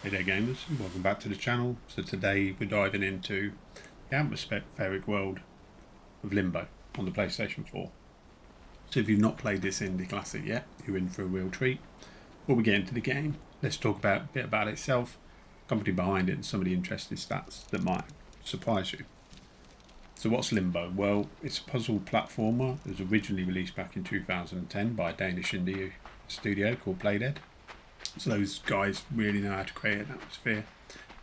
Hey there gamers, welcome back to the channel. So today we're diving into the atmospheric world of Limbo on the PlayStation 4. So if you've not played this indie classic yet, you're in for a real treat. Before we get into the game, let's talk a bit about itself, the company behind it and some of the interesting stats that might surprise you. So what's Limbo? Well, it's a puzzle platformer. It was originally released back in 2010 by a Danish indie studio called Playdead. So those guys really know how to create an atmosphere.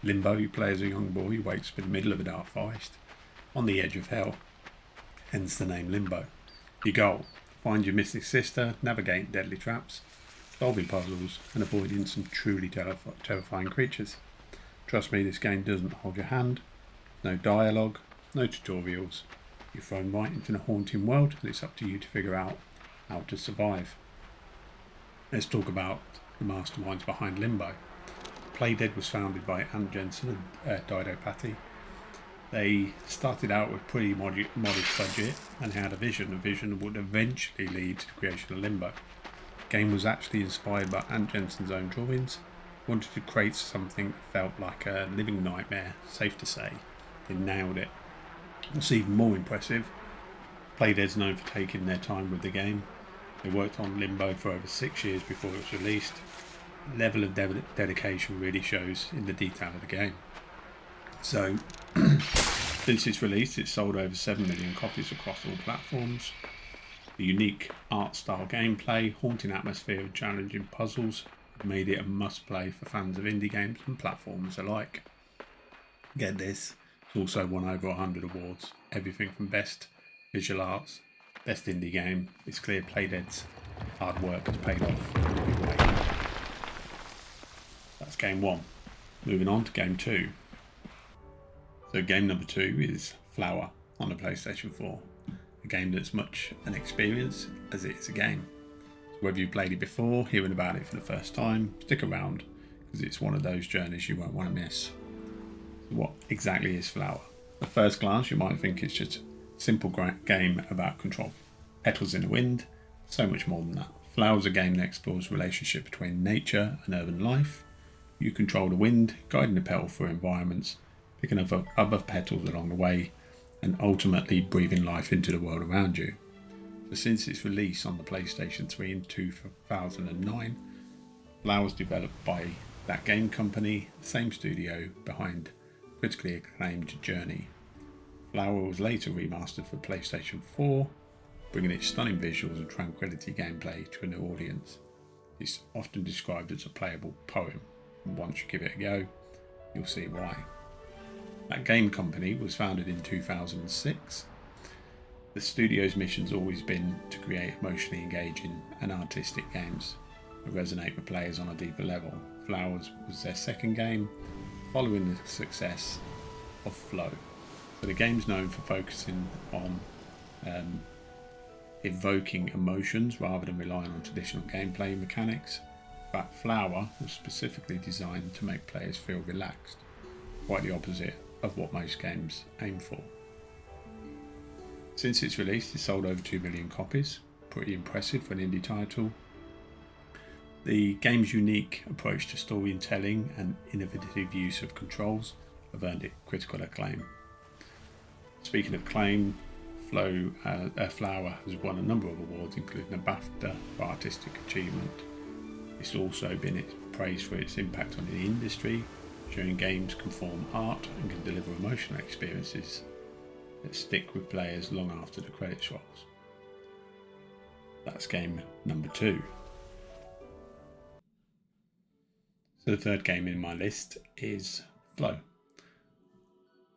Limbo, you play as a young boy who wakes up in the middle of a dark forest, on the edge of hell, hence the name Limbo. Your goal, find your missing sister, navigate deadly traps, solving puzzles, and avoiding some truly terrifying creatures. Trust me, this game doesn't hold your hand, no dialogue, no tutorials. You're thrown right into a haunting world and it's up to you to figure out how to survive. Let's talk about the masterminds behind Limbo. Playdead was founded by Ant Jensen and Dido Patty. They started out with pretty modest budget and had a vision that would eventually lead to the creation of Limbo. The game was actually inspired by Ant Jensen's own drawings. Wanted to create something that felt like a living nightmare, safe to say. They nailed it. What's even more impressive, Playdead's known for taking their time with the game. They worked on Limbo for over 6 years before it was released. The level of dedication really shows in the detail of the game. So, since its release, it's sold over 7 million copies across all platforms. The unique art style gameplay, haunting atmosphere, and challenging puzzles have made it a must play for fans of indie games and platformers alike. Get this, it's also won over 100 awards, everything from best visual arts, best indie game. It's clear Playdead's hard work has paid off in a big way. That's game one. Moving on to game two. So game number 2 is Flower on the PlayStation 4. A game that's much an experience as it is a game. So whether you've played it before, hearing about it for the first time, stick around because it's one of those journeys you won't want to miss. So what exactly is Flower? At first glance you might think it's just a simple game about control. Petals in the wind, so much more than that. Flower is a game that explores the relationship between nature and urban life. You control the wind, guiding the petal through environments, picking up other petals along the way, and ultimately breathing life into the world around you. So since its release on the PlayStation 3 in 2009, Flower was developed by that game company, the same studio behind critically acclaimed Journey. Flower was later remastered for PlayStation 4, bringing its stunning visuals and tranquility gameplay to a new audience. It's often described as a playable poem, and once you give it a go, you'll see why. That game company was founded in 2006. The studio's mission's always been to create emotionally engaging and artistic games that resonate with players on a deeper level. Flowers was their second game, following the success of Flow. So the game's known for focusing on evoking emotions rather than relying on traditional gameplay mechanics. In fact, Flower was specifically designed to make players feel relaxed, quite the opposite of what most games aim for. Since its release, it's sold over 2 million copies, pretty impressive for an indie title. The game's unique approach to storytelling and innovative use of controls have earned it critical acclaim. Speaking of acclaim, Flower has won a number of awards, including a BAFTA for artistic achievement. It's also been praised for its impact on the industry, showing games can form art and can deliver emotional experiences that stick with players long after the credits rolls. That's game number 2. So the third game in my list is Flow.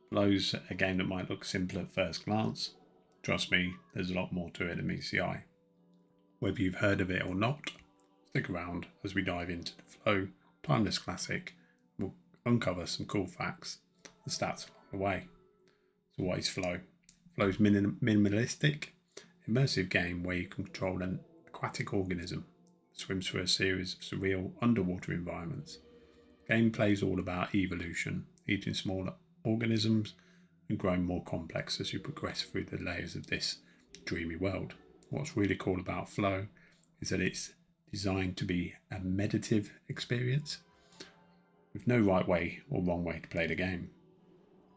Flow's a game that might look simple at first glance. Trust me, there's a lot more to it than meets the eye. Whether you've heard of it or not, stick around as we dive into the Flow timeless classic. We'll uncover some cool facts and stats along the way. So what is Flow? Flow's minimalistic, immersive game where you control an aquatic organism that swims through a series of surreal underwater environments. Gameplay is all about evolution, eating smaller organisms and growing more complex as you progress through the layers of this dreamy world. What's really cool about Flow is that it's designed to be a meditative experience. with no right way or wrong way to play the game.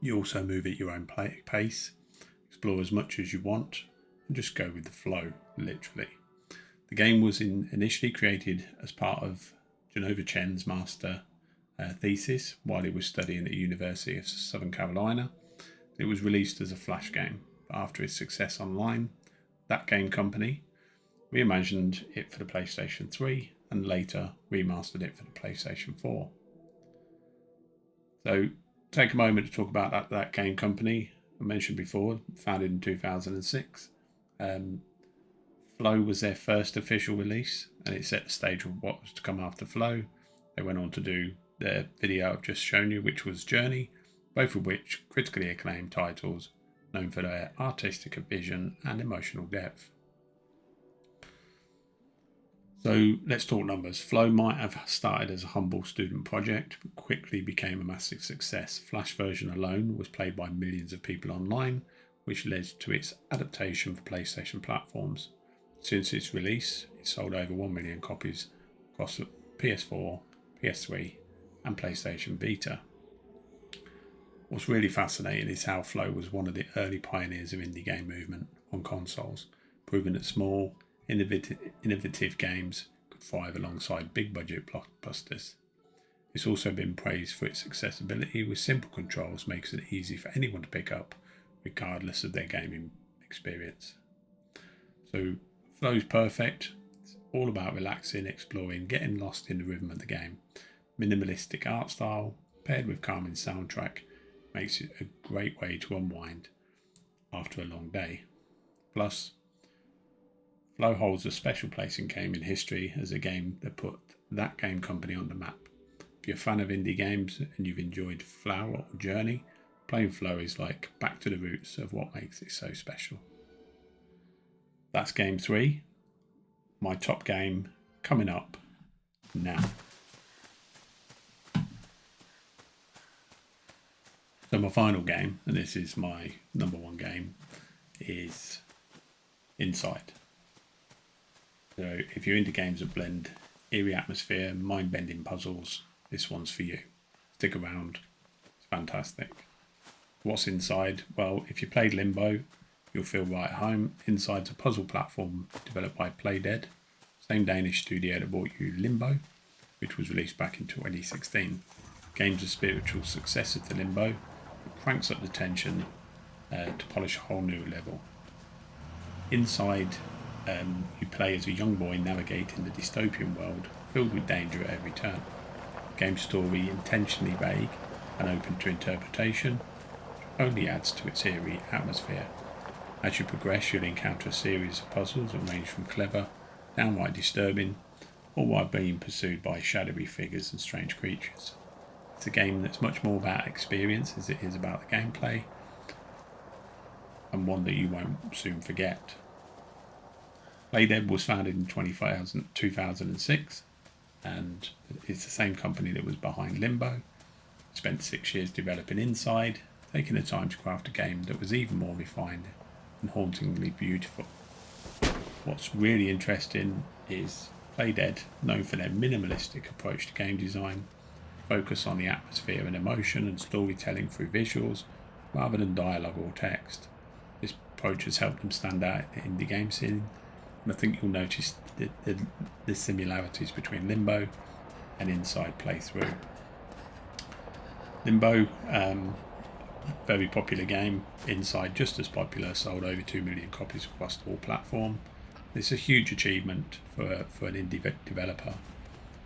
You also move at your own pace, explore as much as you want, and just go with the flow, literally. The game was initially created as part of Genova Chen's master thesis while he was studying at the University of Southern Carolina. It was released as a flash game. After its success online, that game company reimagined it for the PlayStation 3 and later remastered it for the PlayStation 4. So take a moment to talk about that game company I mentioned before, founded in 2006. Flow was their first official release, and it set the stage of what was to come after Flow. They went on to do the video I've just shown you, which was Journey, both of which critically acclaimed titles known for their artistic vision and emotional depth. So let's talk numbers. Flow might have started as a humble student project, but quickly became a massive success. Flash version alone was played by millions of people online, which led to its adaptation for PlayStation platforms. Since its release, it sold over 1 million copies across PS4, PS3 and PlayStation Vita. What's really fascinating is how Flow was one of the early pioneers of indie game movement on consoles, proving that small, innovative games could thrive alongside big budget blockbusters. It's also been praised for its accessibility, with simple controls makes it easy for anyone to pick up, regardless of their gaming experience. So Flow's perfect. It's all about relaxing, exploring, getting lost in the rhythm of the game. Minimalistic art style paired with calming soundtrack makes it a great way to unwind after a long day. Plus, Flow holds a special place in gaming history as a game that put that game company on the map. If you're a fan of indie games and you've enjoyed Flower or Journey, playing Flow is like back to the roots of what makes it so special. That's game 3. My top game coming up now. So my final game, and this is my number 1 game, is Inside. So if you're into games that blend eerie atmosphere, mind-bending puzzles, this one's for you. Stick around, it's fantastic. What's Inside? Well, if you played Limbo, you'll feel right at home. Inside's a puzzle platform developed by Playdead, same Danish studio that brought you Limbo, which was released back in 2016. The game's a spiritual successor to Limbo. It cranks up the tension to polish a whole new level. Inside, you play as a young boy navigating the dystopian world filled with danger at every turn. The game's story, intentionally vague and open to interpretation, only adds to its eerie atmosphere. As you progress, you'll encounter a series of puzzles that range from clever, downright disturbing, all while being pursued by shadowy figures and strange creatures. It's a game that's much more about experience as it is about the gameplay, and one that you won't soon forget. Playdead was founded in 2006, and it's the same company that was behind Limbo. Spent 6 years developing Inside, taking the time to craft a game that was even more refined and hauntingly beautiful. What's really interesting is Playdead, known for their minimalistic approach to game design, focus on the atmosphere and emotion and storytelling through visuals rather than dialogue or text. This approach has helped them stand out in the indie game scene, and I think you'll notice the similarities between Limbo and Inside playthrough. Limbo, very popular game. Inside, just as popular, sold over 2 million copies across all platforms. It's a huge achievement for an indie developer.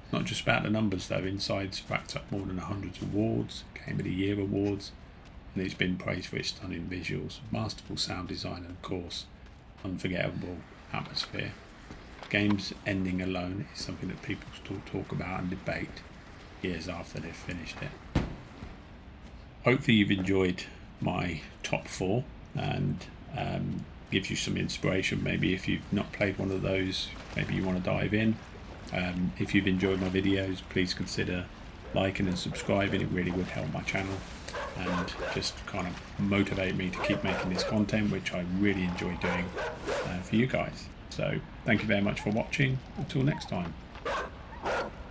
It's not just about the numbers though. Inside's racked up more than 100 awards, Game of the Year awards, and it's been praised for its stunning visuals, masterful sound design, and of course, unforgettable atmosphere. The game's ending alone is something that people still talk about and debate years after they've finished it. Hopefully you've enjoyed my top 4 and gives you some inspiration. Maybe if you've not played one of those, maybe you want to dive in. If you've enjoyed my videos, please consider liking and subscribing. It really would help my channel and just kind of motivate me to keep making this content, which I really enjoy doing for you guys. So thank you very much for watching. Until next time.